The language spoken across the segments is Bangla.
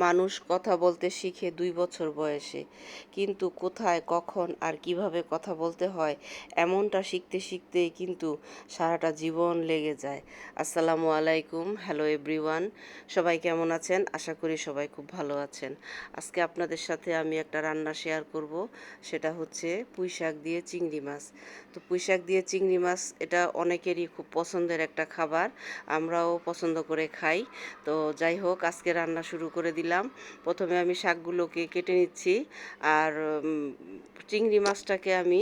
মানুষ কথা বলতে শিখে 2 বছর বয়সে, কিন্তু কোথায় কখন আর কিভাবে কথা বলতে হয় এমনটা শিখতে শিখতেই কিন্তু সারাটা জীবন লেগে যায়। আসসালামু আলাইকুম, হ্যালো এভরিওয়ান। সবাই কেমন আছেন? আশা করি সবাই খুব ভালো আছেন। আজকে আপনাদের সাথে আমি একটা রান্না শেয়ার করব, সেটা হচ্ছে পুঁই শাক দিয়ে চিংড়ি মাছ। তো পুঁই শাক দিয়ে চিংড়ি মাছ এটা অনেকেরই খুব পছন্দের একটা খাবার, আমরাও পছন্দ করে খাই। তো যাই হোক, আজকে রান্না শুরু করে দিলাম। প্রথমে আমি শাকগুলোকে কেটে নিচ্ছি, আর চিংড়ি মাছটাকে আমি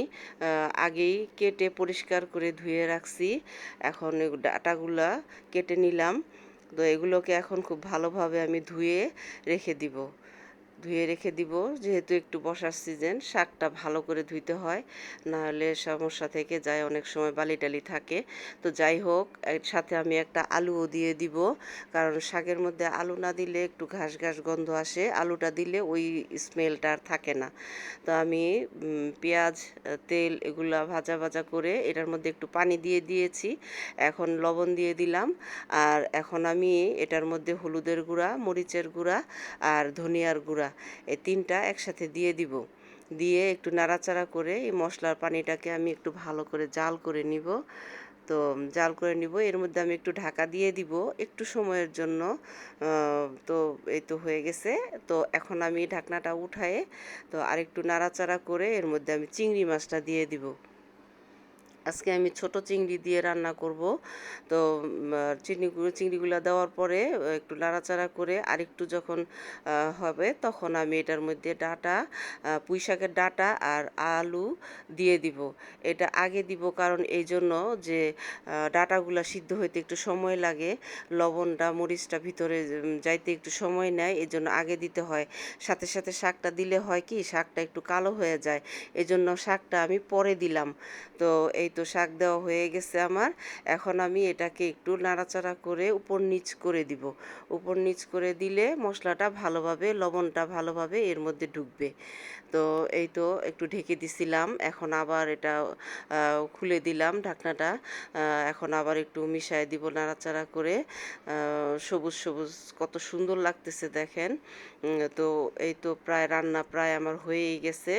আগেই কেটে পরিষ্কার করে ধুয়ে রাখছি। এখন ডাঁটাগুলা কেটে নিলাম। তো এগুলোকে এখন খুব ভালোভাবে আমি ধুয়ে রেখে দিব, যেহেতু একটু বর্ষার সিজন, শাকটা ভালো করে ধুইতে হয়, নাহলে সমস্যা থেকে যায়, অনেক সময় বালি টালি থাকে। তো যাই হোক, এর সাথে আমি একটা আলুও দিয়ে দিব, কারণ শাকের মধ্যে আলু না দিলে একটু ঘাস ঘাস গন্ধ আসে, আলুটা দিলে ওই স্মেলটা আর থাকে না। তো আমি পেঁয়াজ, তেল এগুলা ভাজা ভাজা করে এটার মধ্যে একটু পানি দিয়ে দিয়েছি, এখন লবণ দিয়ে দিলাম। আর এখন আমি এটার মধ্যে হলুদের গুঁড়া, মরিচের গুঁড়া আর ধনিয়ার গুঁড়া, এই তিনটা একসাথে দিয়ে দিব। দিয়ে একটু নাড়াচাড়া করে এই মশলার পানিটাকে আমি একটু ভালো করে জাল করে নিব। তো জাল করে নিব, এর মধ্যে আমি একটু ঢাকা দিয়ে দিব একটু সময়ের জন্য। তো এই তো হয়ে গেছে। তো এখন আমি ঢাকনাটা উঠায়ে তো আরেকটু নাড়াচাড়া করে এর মধ্যে আমি চিংড়ি মাছটা দিয়ে দিব। আজকে আমি ছোট চিংড়ি দিয়ে রান্না করব। তো চিংড়িগুলো দেওয়ার পরে একটু নাড়াচাড়া করে আরেকটু যখন হবে, তখন আমি এটার মধ্যে পুঁই শাকের ডাঁটা আর আলু দিয়ে দিব। এটা আগে দিব, কারণ এই জন্য যে ডাঁটাগুলো সিদ্ধ হইতে একটু সময় লাগে, লবণটা মরিচটা ভিতরে যাইতে একটু সময় নেয়, এই জন্য আগে দিতে হয়। সাথে সাথে শাকটা দিলে হয় কি, শাকটা একটু কালো হয়ে যায়, এই জন্য শাকটা আমি পরে দিলাম। তো এই তো শাক দেওয়া হয়ে গেছে আমার। এখন আমি এটাকে একটু নাড়াচাড়া করে উপর নিচ করে দিব। উপর নিচ করে দিলে মশলাটা ভালোভাবে, লবণটা ভালোভাবে এর মধ্যে ঢুকবে। তো এই তো একটু ঢেকে দিছিলাম, এখন আবার এটা খুলে দিলাম ঢাকনাটা। এখন আবার একটু মিশায় দিব নাড়াচাড়া করে। সবুজ সবুজ কত সুন্দর লাগতেছে দেখেন। তো এই তো প্রায় রান্না প্রায় আমার হয়েই গেছে।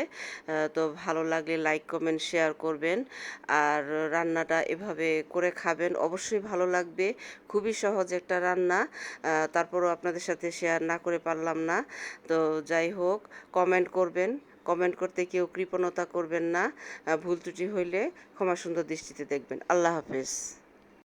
তো ভালো লাগলে লাইক কমেন্ট শেয়ার করবেন, আর রান্নাটা এভাবে করে খাবেন, অবশ্যই ভালো লাগবে। খুবই সহজ একটা রান্না, তারপরও আপনাদের সাথে শেয়ার না করে পারলাম না। তো যাই হোক, কমেন্ট করবেন, কমেন্ট করতে কেউ কৃপণতা করবেন না। ভুল ত্রুটি হইলে ক্ষমা সুন্দর দৃষ্টিতে দেখবেন। আল্লাহ হাফেজ।